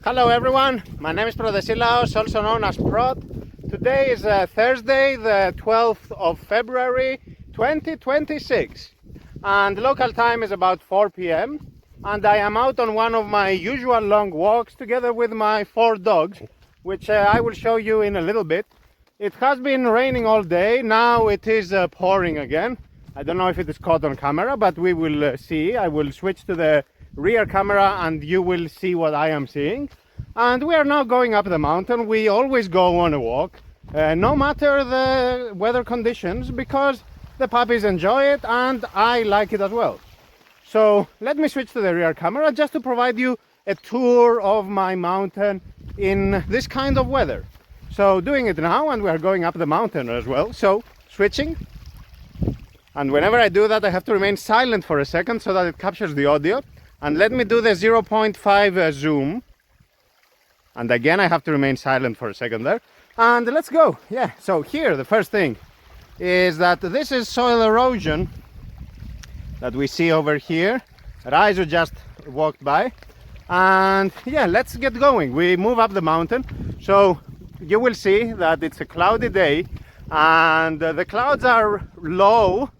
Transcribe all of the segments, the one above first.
Hello everyone, my name is Prodesilaos, also known as Prod. Today is Thursday, the 12th of February 2026, and local time is about 4 p.m. and I am out on one of my usual long walks together with my 4 dogs, which I will show you in a little bit. It has been raining all day, now it is pouring again. I don't know if it is caught on camera, but we will see. I will switch to the rear camera and you will see what I am seeing. And we are now going up the mountain. We always go on a walk, no matter the weather conditions, because the puppies enjoy it and I like it as well. So let me switch to the rear camera just to provide you a tour of my mountain in this kind of weather. So doing it now, and we are going up the mountain as well. So switching. And whenever I do that, I have to remain silent for a second so that it captures the audio. And let me do the 0.5 zoom. And again, I have to remain silent for a second there. And let's go. Yeah, so here, the first thing is that this is soil erosion that we see over here. Raizo just walked by. And yeah, let's get going. We move up the mountain. So you will see that it's a cloudy day. And the clouds are low.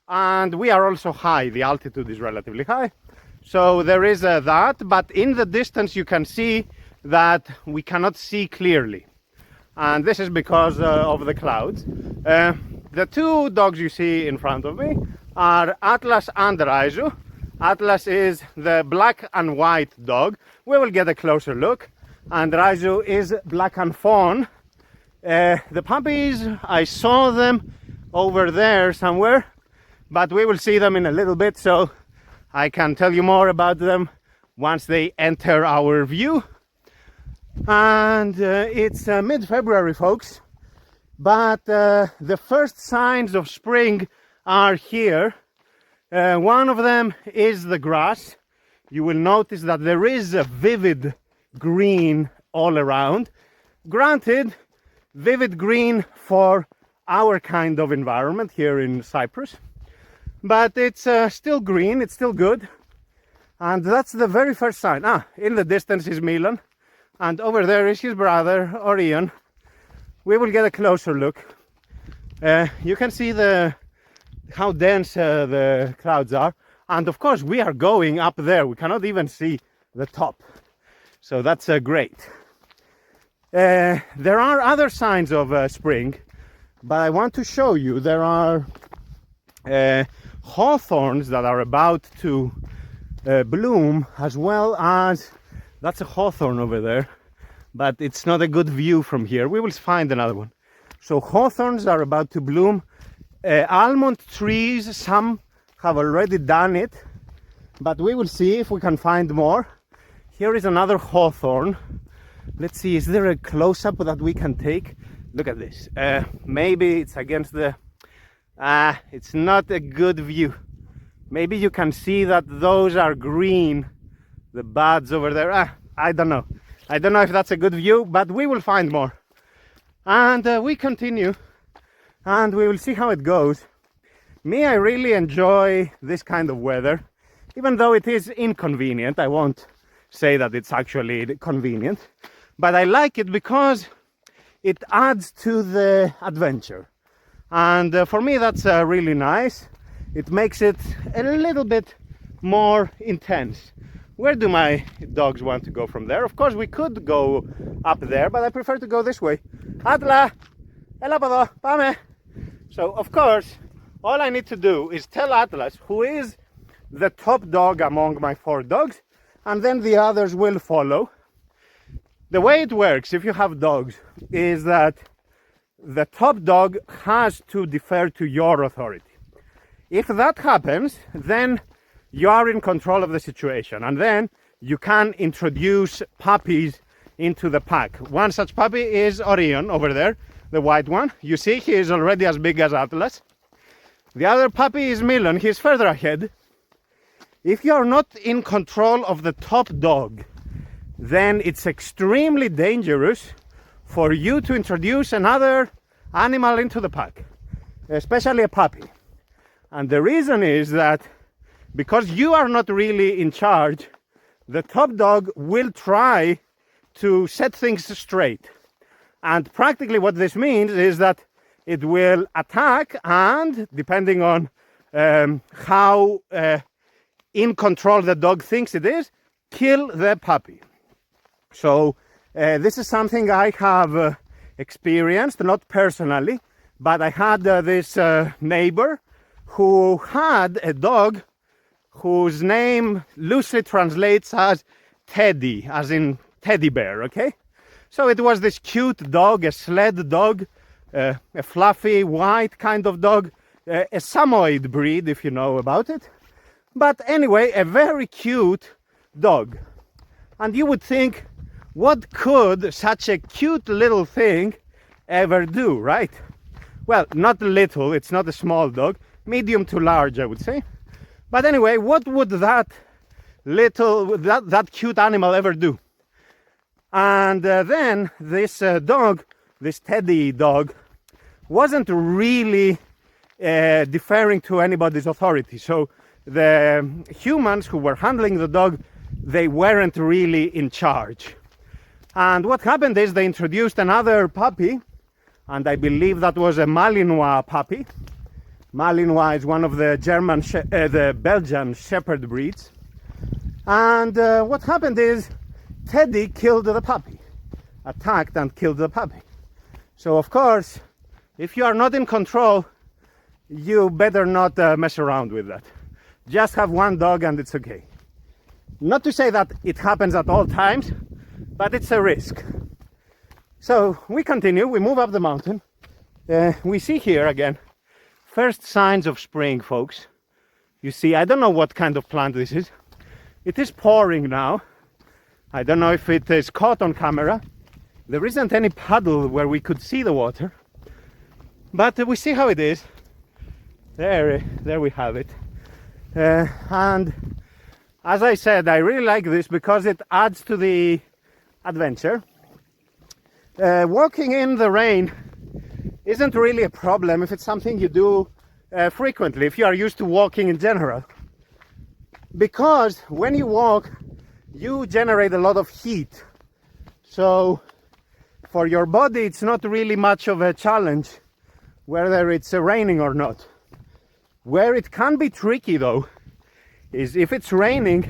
And we are also high. The altitude is relatively high. So there is that. But in the distance, you can see that we cannot see clearly, and this is because of the clouds. The 2 dogs you see in front of me are Atlas and Raizo. Atlas is the black and white dog. We will get a closer look. And Raizo is black and fawn. The puppies, I saw them over there somewhere, but we will see them in a little bit, so I can tell you more about them once they enter our view. And it's mid-February, folks, but the first signs of spring are here. One of them is the grass. You will notice that there is a vivid green all around. Granted, vivid green for our kind of environment here in Cyprus, but it's still green, it's still good. And that's the very first sign. In the distance is Milan. And over there is his brother, Orion. We will get a closer look. You can see how dense the clouds are. And of course, we are going up there. We cannot even see the top. So that's great. There are other signs of spring, but I want to show you there are hawthorns that are about to bloom, as well as that's a hawthorn over there, but it's not a good view from here. We will find another one. So hawthorns are about to bloom. Almond trees, some have already done it, but we will see if we can find more. Here is another hawthorn. Let's see, is there a close-up that we can take? Look at this. Maybe it's against the... it's not a good view. Maybe you can see that those are green. The buds over there, I don't know. I don't know if that's a good view, but we will find more. And we continue, and we will see how it goes. Me, I really enjoy this kind of weather, even though it is inconvenient. I won't say that it's actually convenient, but I like it because it adds to the adventure. And for me, that's really nice. It makes it a little bit more intense. Where do my dogs want to go from there? Of course, we could go up there, but I prefer to go this way. Atla, έλα από εδώ, πάμε. So, of course, all I need to do is tell Atlas, who is the top dog among my 4 dogs, and then the others will follow. The way it works, if you have dogs, is that the top dog has to defer to your authority. If that happens, then you are in control of the situation, and then you can introduce puppies into the pack. One such puppy is Orion over there, the white one. You see, he is already as big as Atlas. The other puppy is Milan. He's further ahead. If you are not in control of the top dog, then it's extremely dangerous for you to introduce another animal into the pack, especially a puppy. And the reason is that because you are not really in charge, the top dog will try to set things straight. And practically what this means is that it will attack and, depending on how in control the dog thinks it is, kill the puppy. So this is something I have experienced, not personally, but I had this neighbor who had a dog whose name loosely translates as Teddy, as in teddy bear, okay? So it was this cute dog, a sled dog, a fluffy white kind of dog, a Samoyed breed, if you know about it. But anyway, a very cute dog. And you would think, what could such a cute little thing ever do, right? Well, not little, it's not a small dog, medium to large, I would say. But anyway, what would that cute animal ever do? And then this dog, this Teddy dog, wasn't really deferring to anybody's authority. So the humans who were handling the dog, they weren't really in charge. And what happened is they introduced another puppy, and I believe that was a Malinois puppy. Malinois is one of the the Belgian Shepherd breeds. And what happened is Teddy killed the puppy, attacked and killed the puppy. So of course, if you are not in control, you better not mess around with that. Just have one dog and it's okay. Not to say that it happens at all times, but it's a risk. So we continue, we move up the mountain. We see here again, first signs of spring, folks. You see, I don't know what kind of plant this is. It is pouring now. I don't know if it is caught on camera. There isn't any puddle where we could see the water. But we see how it is. There we have it. And as I said, I really like this because it adds to the adventure. Walking in the rain isn't really a problem if it's something you do frequently, if you are used to walking in general. Because when you walk, you generate a lot of heat. So for your body, it's not really much of a challenge whether it's raining or not. Where it can be tricky though is if it's raining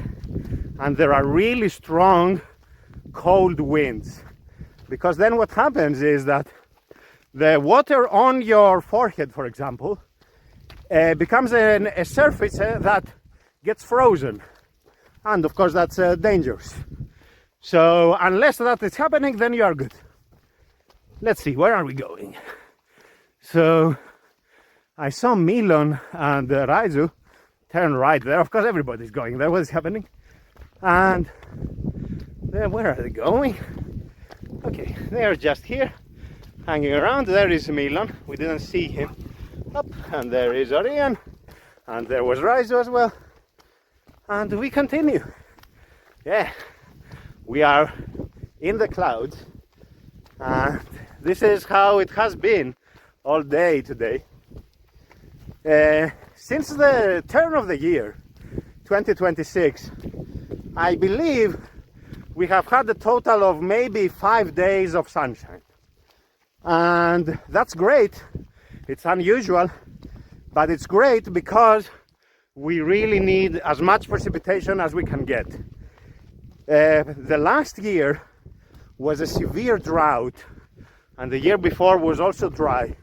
and there are really strong cold winds. Because then what happens is that the water on your forehead, for example, becomes a surface that gets frozen. And of course that's dangerous. So unless that is happening, then you are good. Let's see, where are we going? So I saw Milon and Raizu turn right there. Of course everybody's going there. What is happening? And then where are they going? Okay, they are just here, hanging around. There is Milon. We didn't see him. Up, and there is Orion. And there was Raizu as well. And we continue. Yeah, we are in the clouds. And this is how it has been all day today. Since the turn of the year, 2026, I believe we have had a total of maybe 5 days of sunshine. And that's great. It's unusual, but it's great because we really need as much precipitation as we can get. The last year was a severe drought, and the year before was also dry,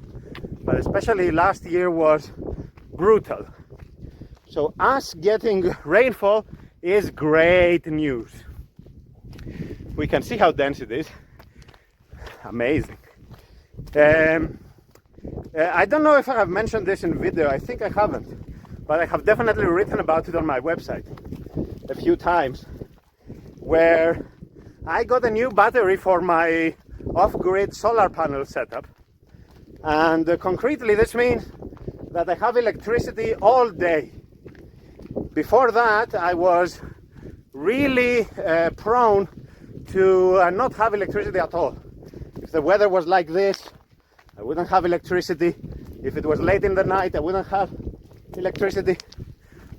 but especially last year was brutal. So us getting rainfall is great news. We can see how dense it is. Amazing. I don't know if I have mentioned this in video. I think I haven't, but I have definitely written about it on my website a few times, where I got a new battery for my off-grid solar panel setup. And concretely this means that I have electricity all day. Before that I was really prone to not have electricity at all. If the weather was like this, I wouldn't have electricity. If it was late in the night, I wouldn't have electricity.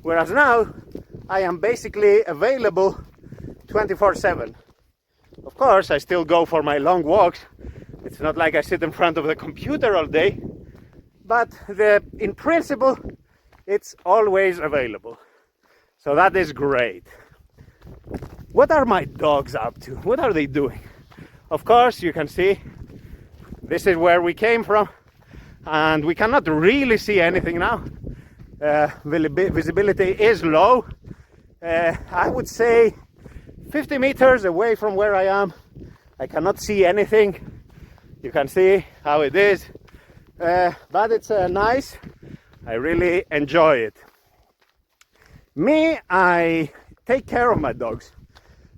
Whereas now I am basically available 24/7. Of course, I still go for my long walks. It's not like I sit in front of the computer all day, but in principle, it's always available. So that is great. What are my dogs up to? What are they doing? Of course, you can see this is where we came from, and we cannot really see anything now. Visibility is low. I would say 50 meters away from where I am, I cannot see anything. You can see how it is, but it's nice. I really enjoy it. Me, I take care of my dogs.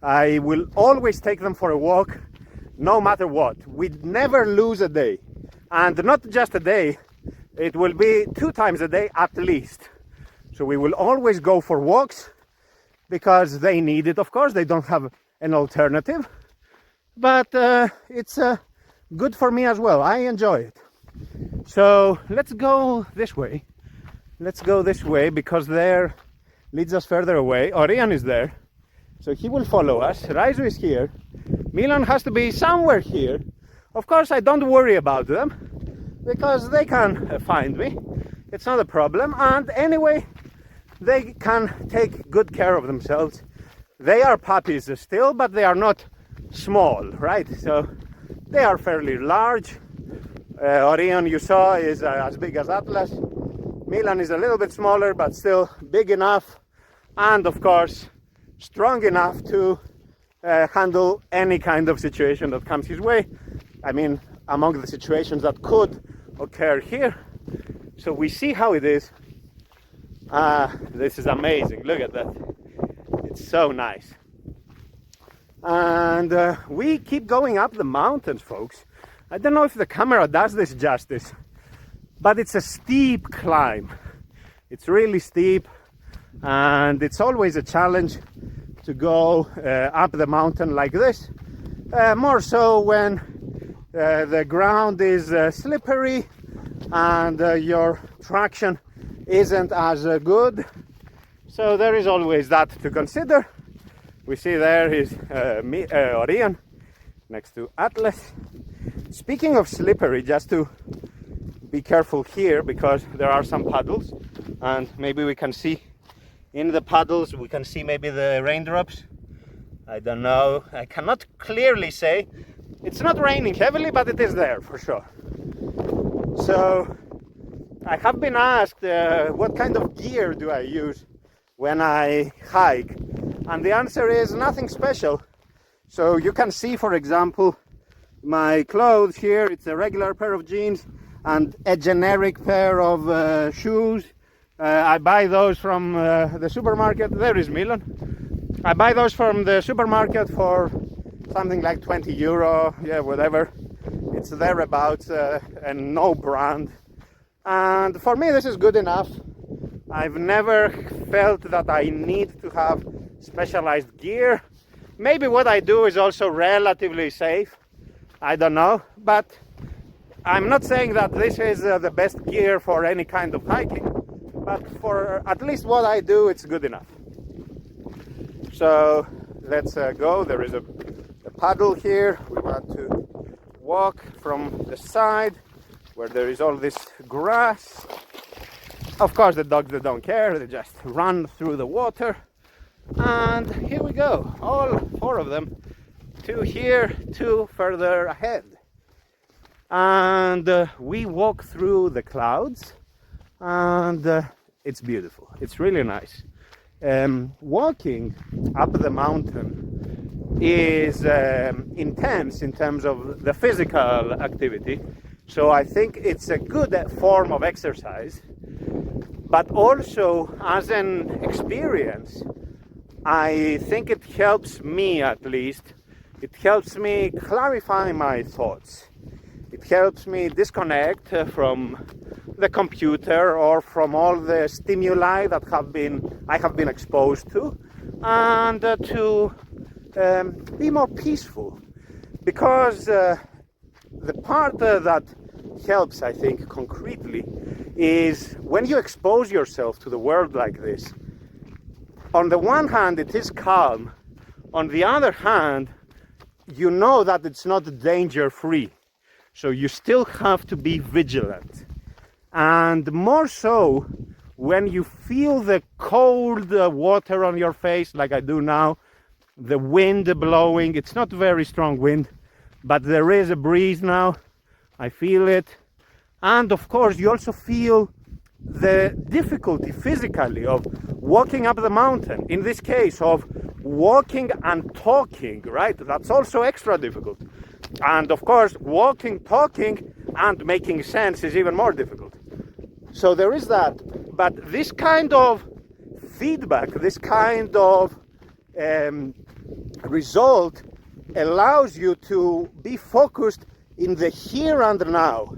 I will always take them for a walk, no matter what. We never lose a day, and not just a day. It will be 2 times a day at least. So we will always go for walks because they need it. Of course, they don't have an alternative, but it's good for me as well. I enjoy it. So let's go this way. Let's go this way because there leads us further away. Orion is there, so he will follow us. Raizu is here. Milan has to be somewhere here. Of course, I don't worry about them because they can find me. It's not a problem. And anyway, they can take good care of themselves. They are puppies still, but they are not small, right? So they are fairly large. Orion, you saw, is as big as Atlas. Milan is a little bit smaller, but still big enough, and of course strong enough to handle any kind of situation that comes his way. I mean, among the situations that could occur here. So we see how it is. This is amazing. Look at that. It's so nice. And we keep going up the mountains, folks. I don't know if the camera does this justice, but it's a steep climb. It's really steep, and it's always a challenge to go up the mountain like this. More so when the ground is slippery and your traction isn't as good. So there is always that to consider. We see there is Orion next to Atlas. Speaking of slippery, just to be careful here because there are some puddles, and maybe we can see in the puddles, we can see maybe the raindrops. I don't know, I cannot clearly say. It's not raining heavily, but it is there for sure. So I have been asked what kind of gear do I use when I hike, and the answer is nothing special. So you can see, for example, my clothes here. It's a regular pair of jeans and a generic pair of shoes. I buy those from the supermarket. There is Milan. I buy those from the supermarket for something like 20 euro, yeah, whatever. It's thereabouts, and no brand. And for me, this is good enough. I've never felt that I need to have specialized gear. Maybe what I do is also relatively safe. I don't know, but I'm not saying that this is the best gear for any kind of hiking, but for at least what I do, it's good enough. So let's go. There is a puddle here. We want to walk from the side where there is all this grass. Of course, the dogs, they don't care. They just run through the water. And here we go. All 4 of them. 2 here, 2 further ahead. And we walk through the clouds, and it's beautiful. It's really nice. Walking up the mountain is intense in terms of the physical activity. So I think it's a good form of exercise, but also as an experience, I think it helps me, at least. It helps me clarify my thoughts. It helps me disconnect from the computer or from all the stimuli that I have been exposed to, and to be more peaceful. Because the part that helps, I think, concretely, is when you expose yourself to the world like this. On the one hand, it is calm. On the other hand, you know that it's not danger free. So you still have to be vigilant. And more so when you feel the cold water on your face, like I do now, the wind blowing. It's not very strong wind, but there is a breeze now. I feel it. And of course, you also feel the difficulty physically of walking up the mountain. In this case, of walking and talking, right? That's also extra difficult. And of course, walking, talking, and making sense is even more difficult. So there is that. But this kind of feedback, this kind of result allows you to be focused in the here and now.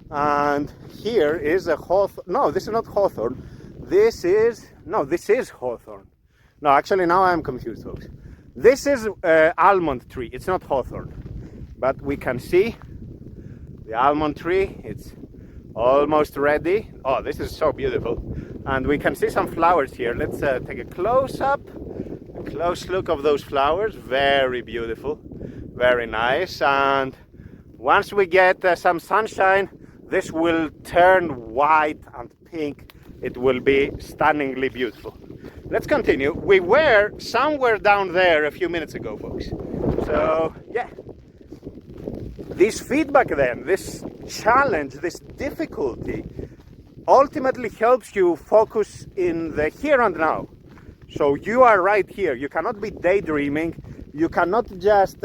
And here is a hawthorn. No, this is not hawthorn. This is hawthorn. No, actually now I'm confused, folks. This is almond tree. It's not hawthorn. But we can see the almond tree. It's almost ready. Oh, this is so beautiful. And we can see some flowers here. Let's take a close look of those flowers. Very beautiful, very nice. And once we get some sunshine, this will turn white and pink. It will be stunningly beautiful. Let's continue. We were somewhere down there a few minutes ago, folks. So yeah, this feedback then, this challenge, this difficulty ultimately helps you focus in the here and now. So you are right here. You cannot be daydreaming. You cannot just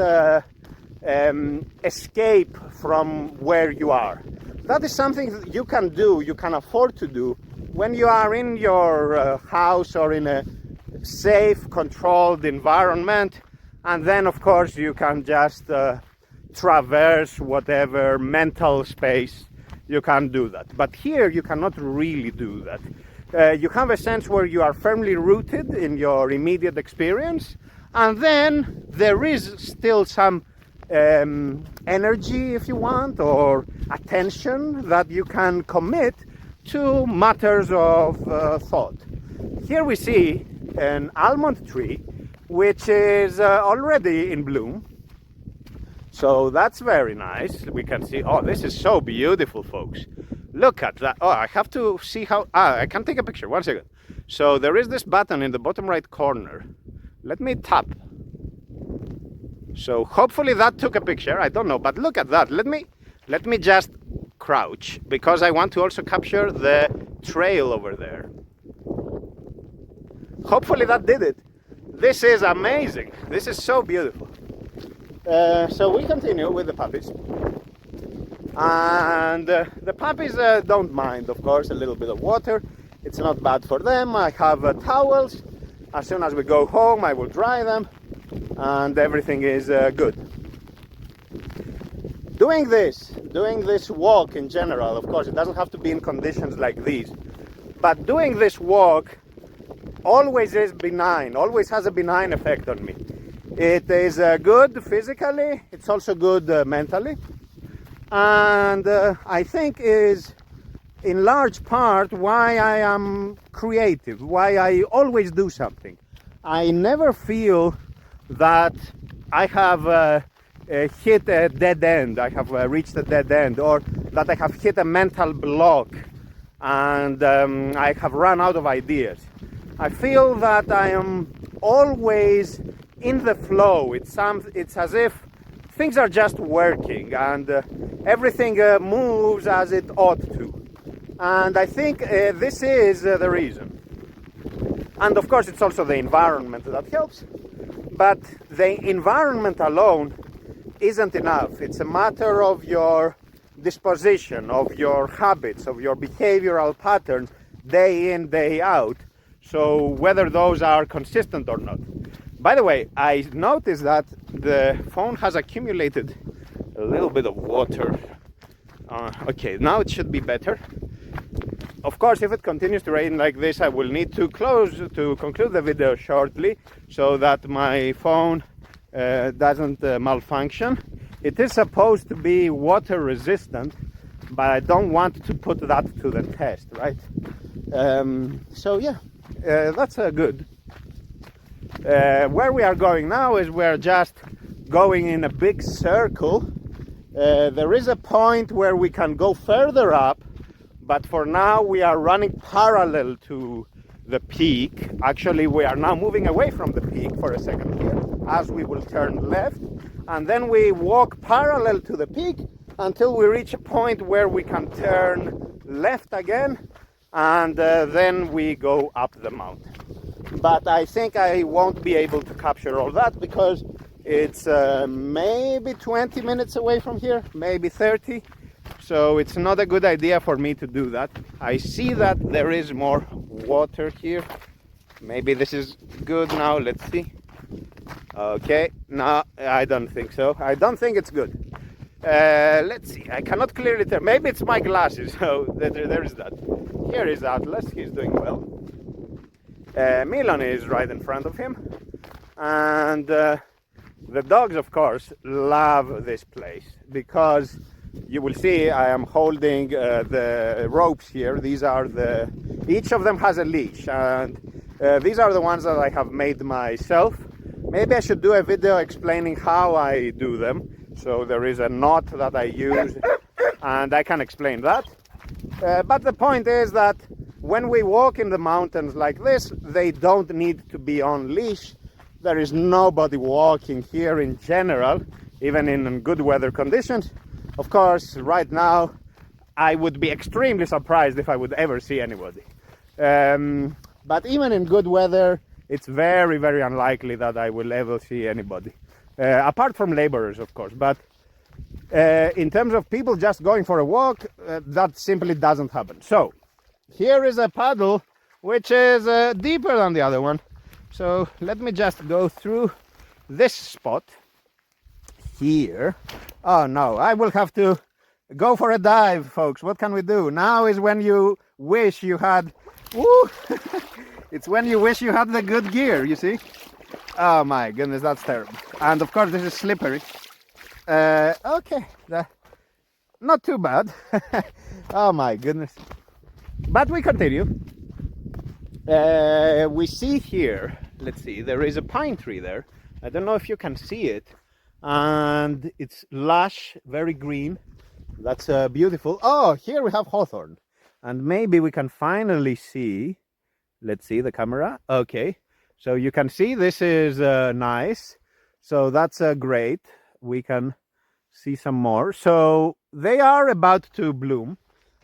escape from where you are. That is something that you can do, you can afford to do when you are in your house or in a safe, controlled environment. And then, of course, you can just traverse whatever mental space. You can do that. But here you cannot really do that. You have a sense where you are firmly rooted in your immediate experience, and then there is still some energy, if you want, or attention that you can commit to matters of thought. Here we see an almond tree which is already in bloom. So that's very nice. We can see, oh, this is so beautiful, folks. Look at that. Oh, I have to see how, I can take a picture, 1 second. So there is this button in the bottom right corner. Let me tap. So hopefully that took a picture, I don't know, but look at that. Let me just crouch, because I want to also capture the trail over there. Hopefully that did it. This is amazing. This is so beautiful. So we continue with the puppies. And the puppies don't mind, of course, a little bit of water. It's not bad for them. I have towels. As soon as we go home, I will dry them. And everything is good. Doing this walk in general, of course, it doesn't have to be in conditions like these. But doing this walk always is benign, always has a benign effect on me. It is good physically, it's also good mentally, and I think is in large part why I am creative, why I always do something. I never feel that I have hit a dead end, I have reached a dead end, or that I have hit a mental block and I have run out of ideas. I feel that I am always in the flow. It's as if things are just working and everything moves as it ought to. And I think this is the reason. And of course it's also the environment that helps. But the environment alone isn't enough. It's a matter of your disposition, of your habits, of your behavioral patterns day in, day out. So whether those are consistent or not. By the way, I noticed that the phone has accumulated a little bit of water. Okay, now it should be better. Of course, if it continues to rain like this, I will need to conclude the video shortly so that my phone doesn't malfunction. It is supposed to be water resistant, but I don't want to put that to the test, right? So yeah, that's good. Where we are going now is we're just going in a big circle. There is a point where we can go further up, but for now we are running parallel to the peak. Actually, we are now moving away from the peak for a second here, as we will turn left, and then we walk parallel to the peak until we reach a point where we can turn left again, and then we go up the mountain. But I think I won't be able to capture all that because it's maybe 20 minutes away from here, maybe 30. So it's not a good idea for me to do that. I see that there is more water here. Maybe this is good now, let's see. Okay, no, I don't think so. I don't think it's good. Let's see, I cannot clearly tell. Maybe it's my glasses, so there is that. Here is Atlas, he's doing well. Milan is right in front of him. And the dogs, of course, love this place because you will see I am holding the ropes here. These are each of them has a leash, and these are the ones that I have made myself. Maybe I should do a video explaining how I do them. So there is a knot that I use, and I can explain that. But the point is that when we walk in the mountains like this, they don't need to be on leash. There is nobody walking here in general, even in good weather conditions. Of course, right now, I would be extremely surprised if I would ever see anybody. But even in good weather, it's very, very unlikely that I will ever see anybody. Apart from laborers, of course. But in terms of people just going for a walk, that simply doesn't happen. So, here is a paddle which is deeper than the other one. So, let me just go through this spot here. Oh no, I will have to go for a dive, folks. What can we do? Now is when you wish you had... Woo! It's when you wish you had the good gear, you see? Oh my goodness, that's terrible. And of course this is slippery. Okay, not too bad. Oh my goodness. But we continue. We see here, let's see, there is a pine tree there. I don't know if you can see it. And it's lush, very green. That's beautiful. Oh, here we have hawthorn. And maybe we can finally see, let's see the camera. Okay, so you can see this is nice. So that's great. We can see some more. So they are about to bloom.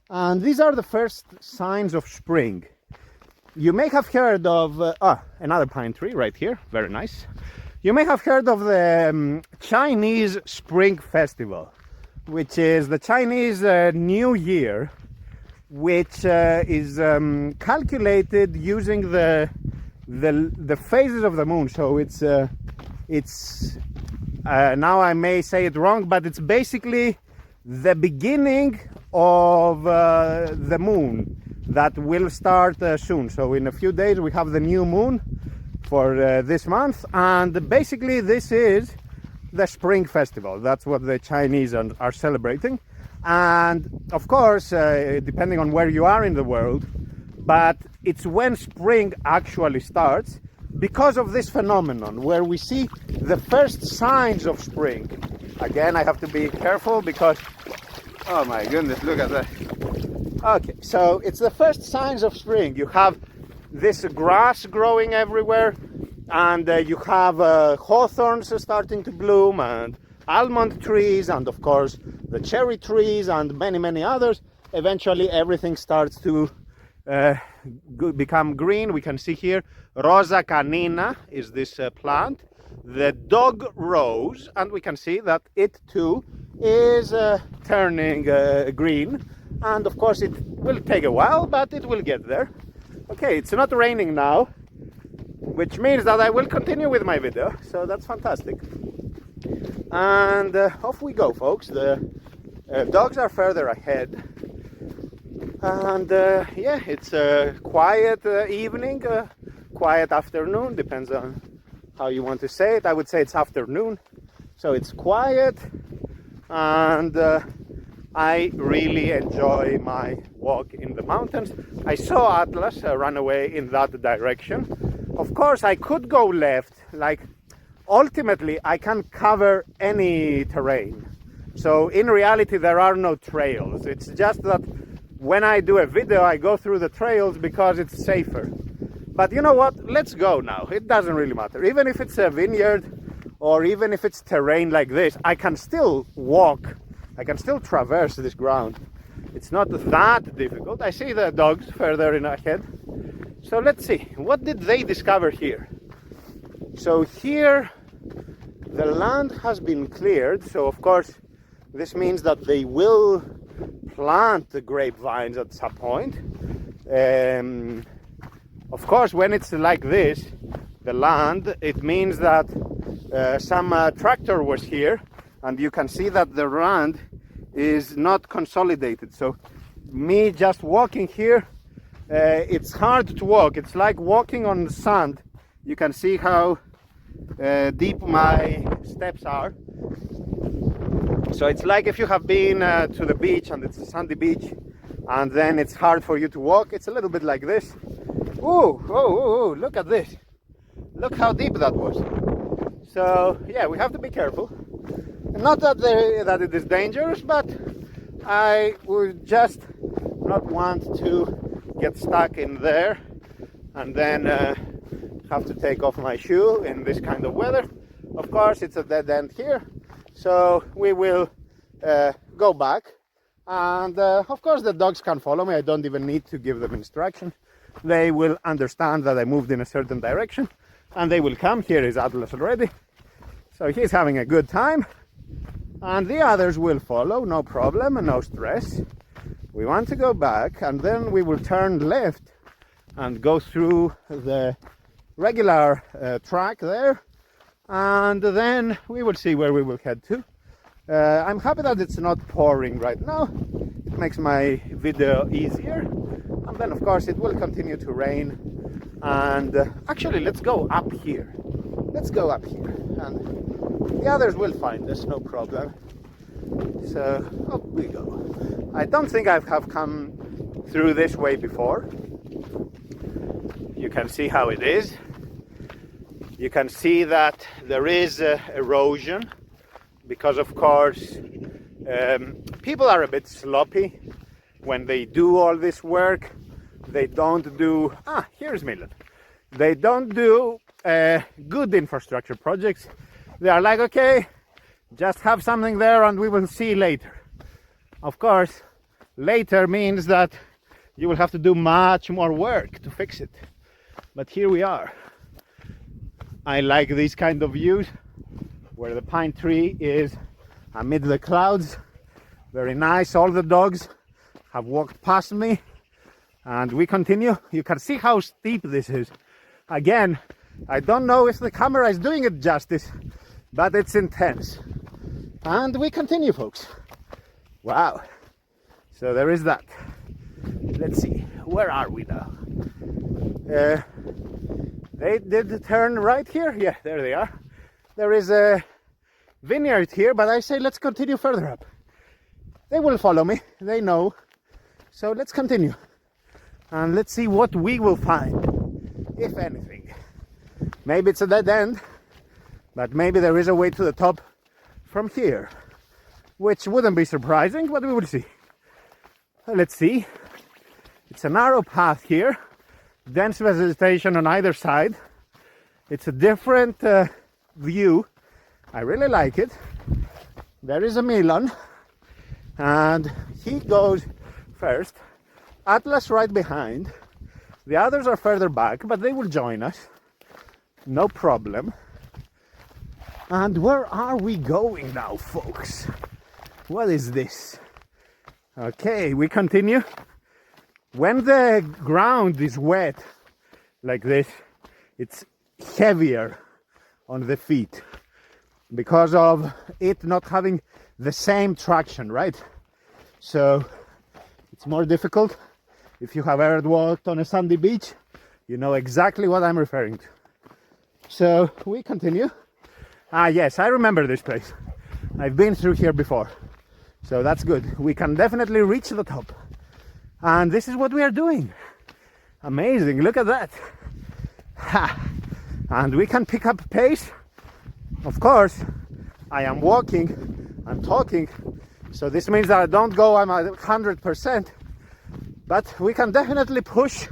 And these are the first signs of spring. You may have heard of another pine tree right here. Very nice. You may have heard of the Chinese Spring Festival, which is the Chinese New Year, which is calculated using the phases of the moon. So it's now I may say it wrong, but it's basically the beginning of the moon that will start soon. So in a few days we have the new moon for this month, and basically this is the Spring Festival. That's what the Chinese are celebrating. And of course, depending on where you are in the world, but it's when spring actually starts because of this phenomenon where we see the first signs of spring. Again, I have to be careful because, oh my goodness, look at that. Okay, so it's the first signs of spring. You have this grass growing everywhere, and you have hawthorns starting to bloom, and almond trees, and of course the cherry trees, and many others. Eventually everything starts to become green. We can see here Rosa canina is this plant, the dog rose, and we can see that it too is turning green. And of course it will take a while, but it will get there. Okay, it's not raining now, which means that I will continue with my video, so that's fantastic. And off we go, folks. The dogs are further ahead, and yeah, it's a quiet evening, quiet afternoon, depends on how you want to say it. I would say it's afternoon, so it's quiet, and I really enjoy my walk in the mountains. I saw Atlas run away in that direction. Of course, I could go left, like ultimately I can cover any terrain. So in reality there are no trails. It's just that when I do a video I go through the trails because it's safer. But you know what? Let's go now. It doesn't really matter. Even if it's a vineyard or even if it's terrain like this, I can still walk. I can still traverse this ground. It's not that difficult. I see the dogs further in ahead. So let's see. What did they discover here? So here the land has been cleared. So of course this means that they will plant the grapevines at some point. Of course, when it's like this, the land, it means that some tractor was here, and you can see that the land is not consolidated. So me just walking here, it's hard to walk. It's like walking on sand. You can see how deep my steps are. So it's like if you have been to the beach and it's a sandy beach and then it's hard for you to walk. It's a little bit like this. Oh, look at this. Look how deep that was. So yeah, we have to be careful. Not that it is dangerous, but I would just not want to get stuck in there and then have to take off my shoe in this kind of weather. Of course, it's a dead end here, so we will go back. And of course the dogs can follow me. I don't even need to give them instruction. They will understand that I moved in a certain direction and they will come. Here is Atlas already, so he's having a good time, and the others will follow, no problem and no stress. We want to go back and then we will turn left and go through the regular track there, and then we will see where we will head to. I'm happy that it's not pouring right now. It makes my video easier. And then of course it will continue to rain. And actually let's go up here. Let's go up here. And the others will find us, no problem. So up we go. I don't think I have come through this way before. You can see how it is. You can see that there is erosion. Because of course people are a bit sloppy when they do all this work. They don't do here's Milan. They don't do good infrastructure projects. They are like, okay, just have something there and we will see later. Of course, later means that you will have to do much more work to fix it. But here we are. I like these kind of views where the pine tree is amid the clouds. Very nice. All the dogs have walked past me and we continue. You can see how steep this is. Again, I don't know if the camera is doing it justice, but it's intense. And we continue, folks. Wow. So there is that. Let's see, where are we now? They did turn right here. Yeah, there they are. There is a vineyard here, but I say let's continue further up. They will follow me, they know. So let's continue. And let's see what we will find, if anything. Maybe it's a dead end, but maybe there is a way to the top from here, which wouldn't be surprising, but we will see. Let's see. It's a narrow path here, dense vegetation on either side. It's a different view. I really like it. There is a Milan and he goes first, Atlas right behind. The others are further back, but they will join us, no problem. And where are we going now, folks? What is this? Okay, we continue. When the ground is wet like this, it's heavier on the feet because of it not having the same traction, right? So it's more difficult. If you have ever walked on a sandy beach, you know exactly what I'm referring to. So we continue. Yes, I remember this place. I've been through here before. So that's good. We can definitely reach the top. And this is what we are doing. Amazing, look at that. Ha. And we can pick up pace Of course, I am walking, I'm talking, so this means that I don't go I'm at 100%, but we can definitely push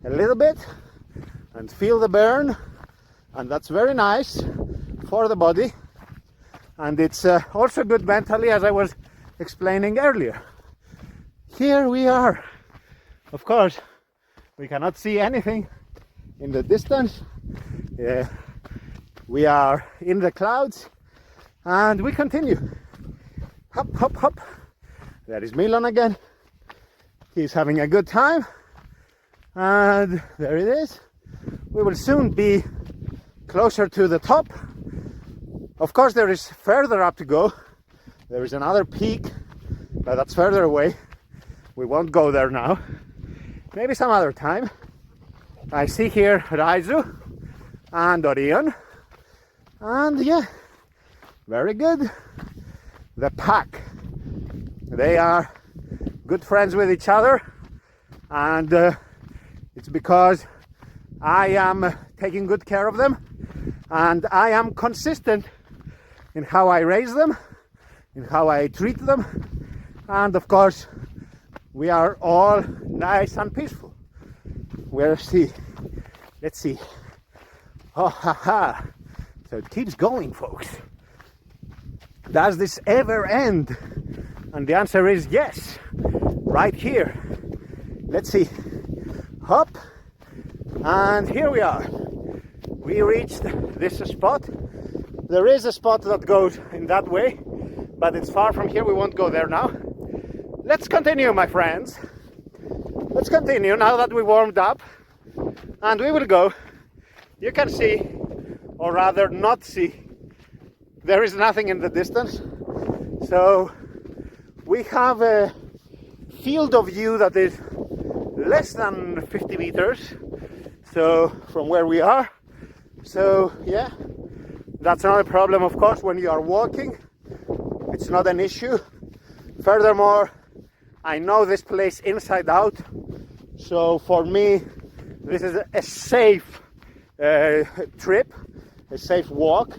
a little bit and feel the burn, and that's very nice for the body, and it's also good mentally, as I was explaining earlier. Here we are. Of course, we cannot see anything in the distance. We are in the clouds, and we continue. Hop, hop, hop. There is Milan again. He's having a good time. And there it is. We will soon be closer to the top. Of course, there is further up to go. There is another peak, but that's further away. We won't go there now. Maybe some other time. I see here Raizu and Orion. And yeah, very good. The pack, they are good friends with each other, and it's because I am taking good care of them, and I am consistent in how I raise them, in how I treat them, and of course we are all nice and peaceful. Let's see. Oh, haha. So it keeps going, folks. Does this ever end? And the answer is yes, right here. Let's see. Hop. And here we are. We reached this spot. There is a spot that goes in that way, but it's far from here. We won't go there now. Let's continue, my friends. Let's continue now that we warmed up. And we will go. You can see, or rather not see, there is nothing in the distance. So we have a field of view that is less than 50 meters. So from where we are. So yeah, that's not a problem, of course, when you are walking. It's not an issue. Furthermore, I know this place inside out. So for me, this is a safe trip, a safe walk.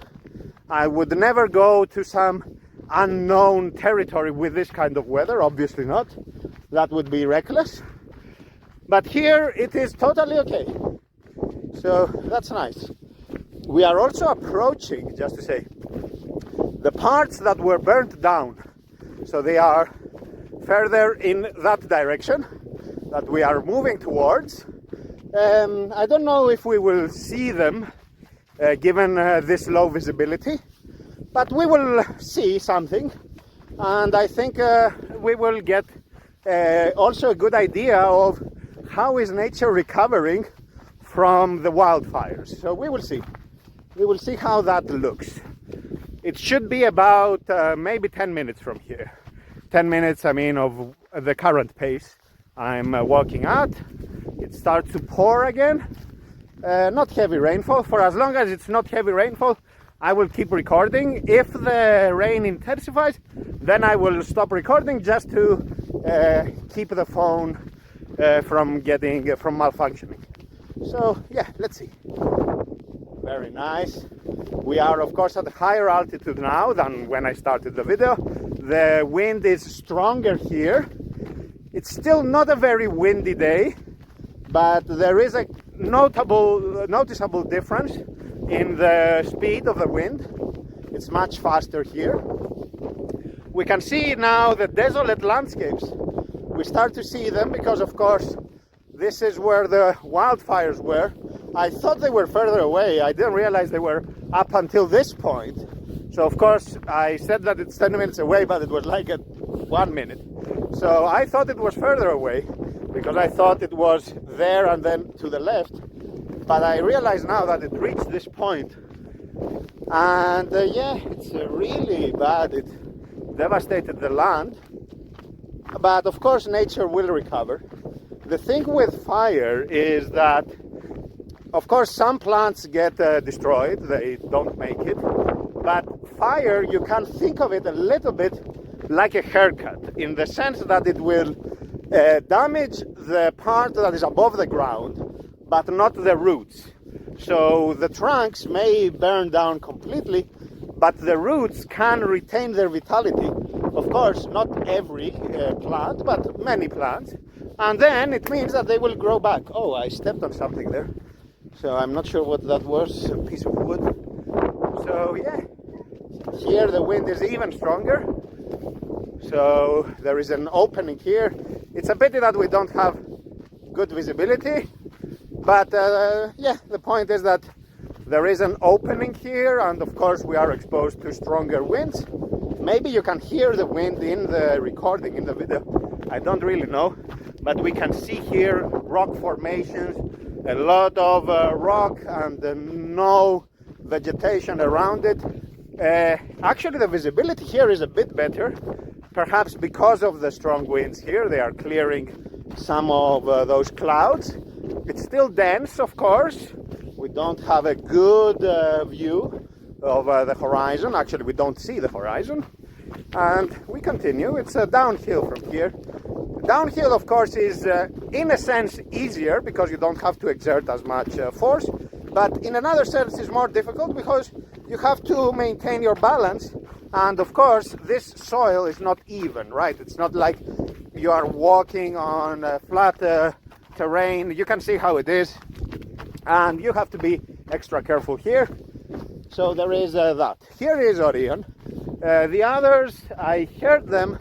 I would never go to some unknown territory with this kind of weather, obviously not. That would be reckless. But here it is totally okay. So that's nice. We are also approaching, just to say, the parts that were burnt down. So they are further in that direction that we are moving towards. I don't know if we will see them given this low visibility, but we will see something, and I think we will get also a good idea of how is nature recovering from the wildfires. So we will see. We will see how that looks. It should be about maybe 10 minutes from here. 10 minutes, I mean, of the current pace I'm walking at. It starts to pour again. Not heavy rainfall. For as long as it's not heavy rainfall, I will keep recording. If the rain intensifies, then I will stop recording just to keep the phone from malfunctioning. So yeah, let's see. Very nice. We are, of course, at a higher altitude now than when I started the video. The wind is stronger here. It's still not a very windy day, but there is a noticeable difference in the speed of the wind. It's much faster here. We can see now the desolate landscapes. We start to see them because, of course, this is where the wildfires were. I thought they were further away. I didn't realize they were up until this point. So, of course, I said that it's 10 minutes away, but it was like at 1 minute. So I thought it was further away because I thought it was there and then to the left. But I realize now that it reached this point. And yeah, it's really bad. It devastated the land. But of course, nature will recover. The thing with fire is that, of course, some plants get destroyed. They don't make it. But fire, you can think of it a little bit like a haircut, in the sense that it will damage the part that is above the ground, but not the roots. So the trunks may burn down completely, but the roots can retain their vitality. Of course, not every plant, but many plants. And then it means that they will grow back. Oh, I stepped on something there. So I'm not sure what that was, a piece of wood. So yeah, here the wind is even stronger. So there is an opening here. It's a pity that we don't have good visibility. But yeah, the point is that there is an opening here, and of course we are exposed to stronger winds. Maybe you can hear the wind in the recording, in the video. I don't really know. But we can see here rock formations, a lot of rock and no vegetation around it. Actually, the visibility here is a bit better, perhaps because of the strong winds here. They are clearing some of those clouds. It's still dense, of course. We don't have a good view of the horizon. Actually, we don't see the horizon. And we continue. It's downhill from here. Downhill, of course, is in a sense easier because you don't have to exert as much force, but in another sense is more difficult because you have to maintain your balance, and of course this soil is not even, right? It's not like you are walking on flat terrain. You can see how it is, and you have to be extra careful here. So there is that. Here is Orion. The others, I heard them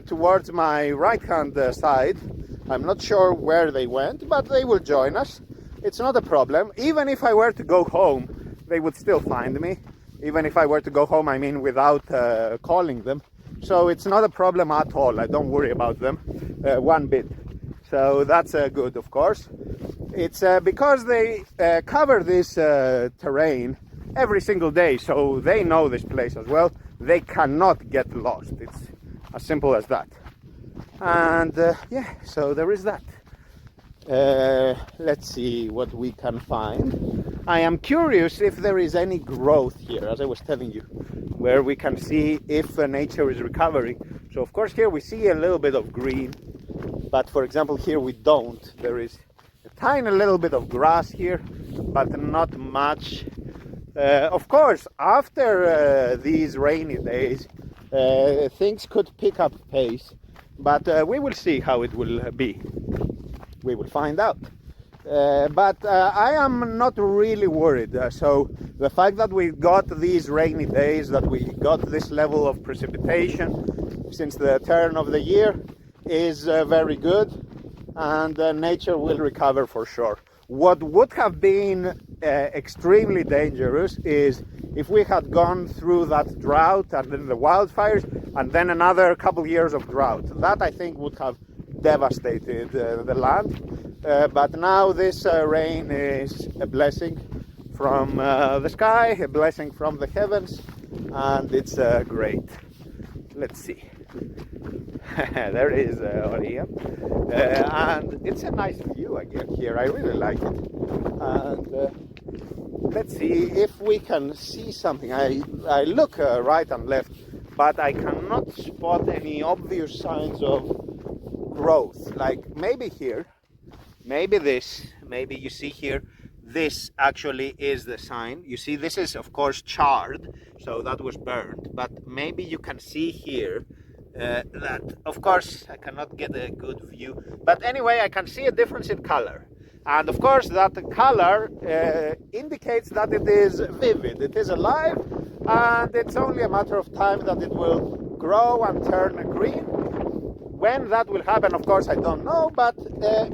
towards my right hand side. I'm not sure where they went, but they will join us. It's not a problem. Even if I were to go home, they would still find me. Even if I were to go home, I mean without calling them. So it's not a problem at all. I don't worry about them one bit. So that's good, of course. It's because they cover this terrain every single day, so they know this place as well. They cannot get lost. It's as simple as that. And yeah, so there is that. Let's see what we can find. I am curious if there is any growth here, as I was telling you, where we can see if nature is recovering. So of course here we see a little bit of green, but for example here we don't. There is a tiny little bit of grass here, but not much. Of course, after these rainy days, things could pick up pace, but we will see how it will be. We will find out. But I am not really worried. So the fact that we got these rainy days, that we got this level of precipitation since the turn of the year is very good, and nature will recover for sure. What would have been extremely dangerous is if we had gone through that drought and then the wildfires and then another couple years of drought. That I think would have devastated the land. But now this rain is a blessing from the sky, a blessing from the heavens, and it's great. Let's see. There is Orion, and it's a nice view again here. I really like it. And let's see if we can see something. I look right and left, but I cannot spot any obvious signs of growth. Like maybe here, maybe this, maybe you see here, this actually is the sign. You see, this is of course charred, so that was burned, but maybe you can see here that, of course, I cannot get a good view, but anyway, I can see a difference in color. And of course, that color indicates that it is vivid, it is alive, and it's only a matter of time that it will grow and turn green. When that will happen, of course, I don't know, but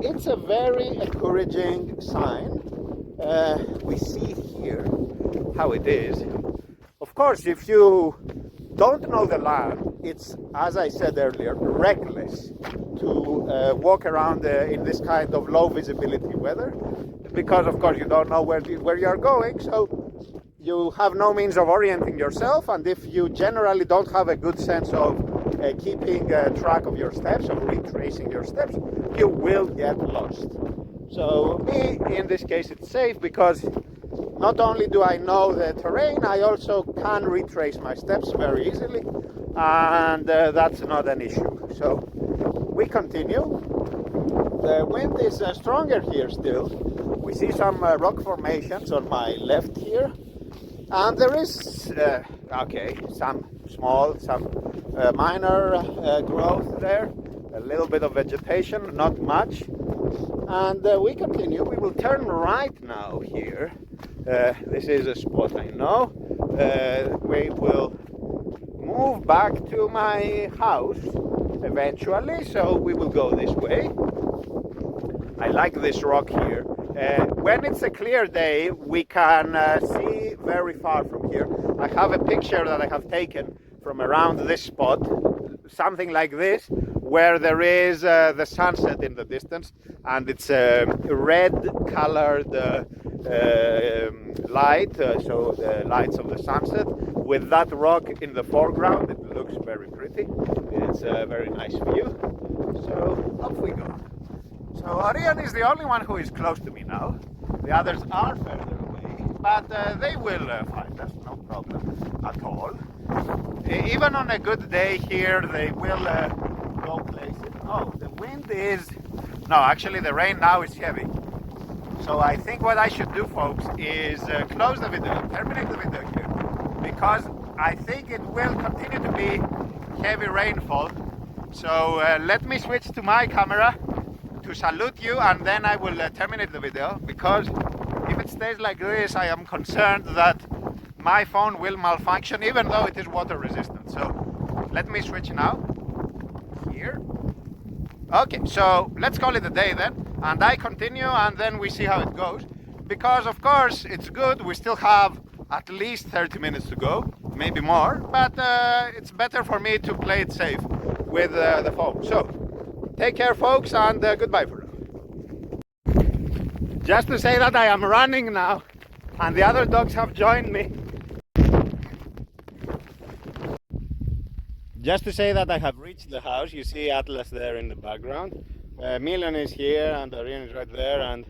it's a very encouraging sign. We see here how it is. Of course, if you don't know the land, it's, as I said earlier, reckless to walk around in this kind of low visibility weather, because of course you don't know where you are going, so you have no means of orienting yourself, and if you generally don't have a good sense of keeping track of your steps, of retracing your steps, you will get lost. So me, in this case, it's safe because not only do I know the terrain, I also can retrace my steps very easily, and that's not an issue. So we continue. The wind is stronger here still. We see some rock formations on my left here, And there is, okay, some small, some minor growth there, a little bit of vegetation, not much. And we continue. We will turn right now here. This is a spot I know. We will move back to my house eventually, so we will go this way. I like this rock here. When it's a clear day, we can see very far from here. I have a picture that I have taken from around this spot, something like this, where there is the sunset in the distance, and it's a red colored light, so the lights of the sunset, with that rock in the foreground. It looks very pretty. It's a very nice view. So off we go. So Orion is the only one who is close to me now. The others are further away, but they will find us, no problem at all. Even on a good day here, they will go places. Oh, the wind is... No, actually the rain now is heavy. So I think what I should do, folks, is close the video, terminate the video here, because I think it will continue to be heavy rainfall. So let me switch to my camera to salute you, and then I will terminate the video, because if it stays like this, I am concerned that my phone will malfunction, even though it is water resistant. So let me switch now here. Okay, so let's call it a day then, and I continue, and then we see how it goes, because of course it's good. We still have at least 30 minutes to go, maybe more, but it's better for me to play it safe with the phone. So take care, folks, and goodbye for now. Just to say that I am running now, and the other dogs have joined me. Just to say that I have reached the house. You see Atlas there in the background. Milan is here, and Orion is right there, and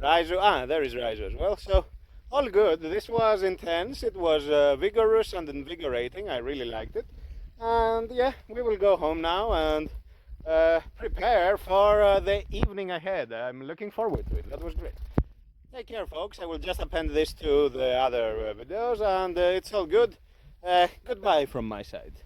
Raizu, there is Raizu as well. So all good. This was intense. It was vigorous and invigorating. I really liked it. And yeah, we will go home now and prepare for the evening ahead. I'm looking forward to it. That was great. Take care, folks. I will just append this to the other videos, and it's all good. Goodbye from my side.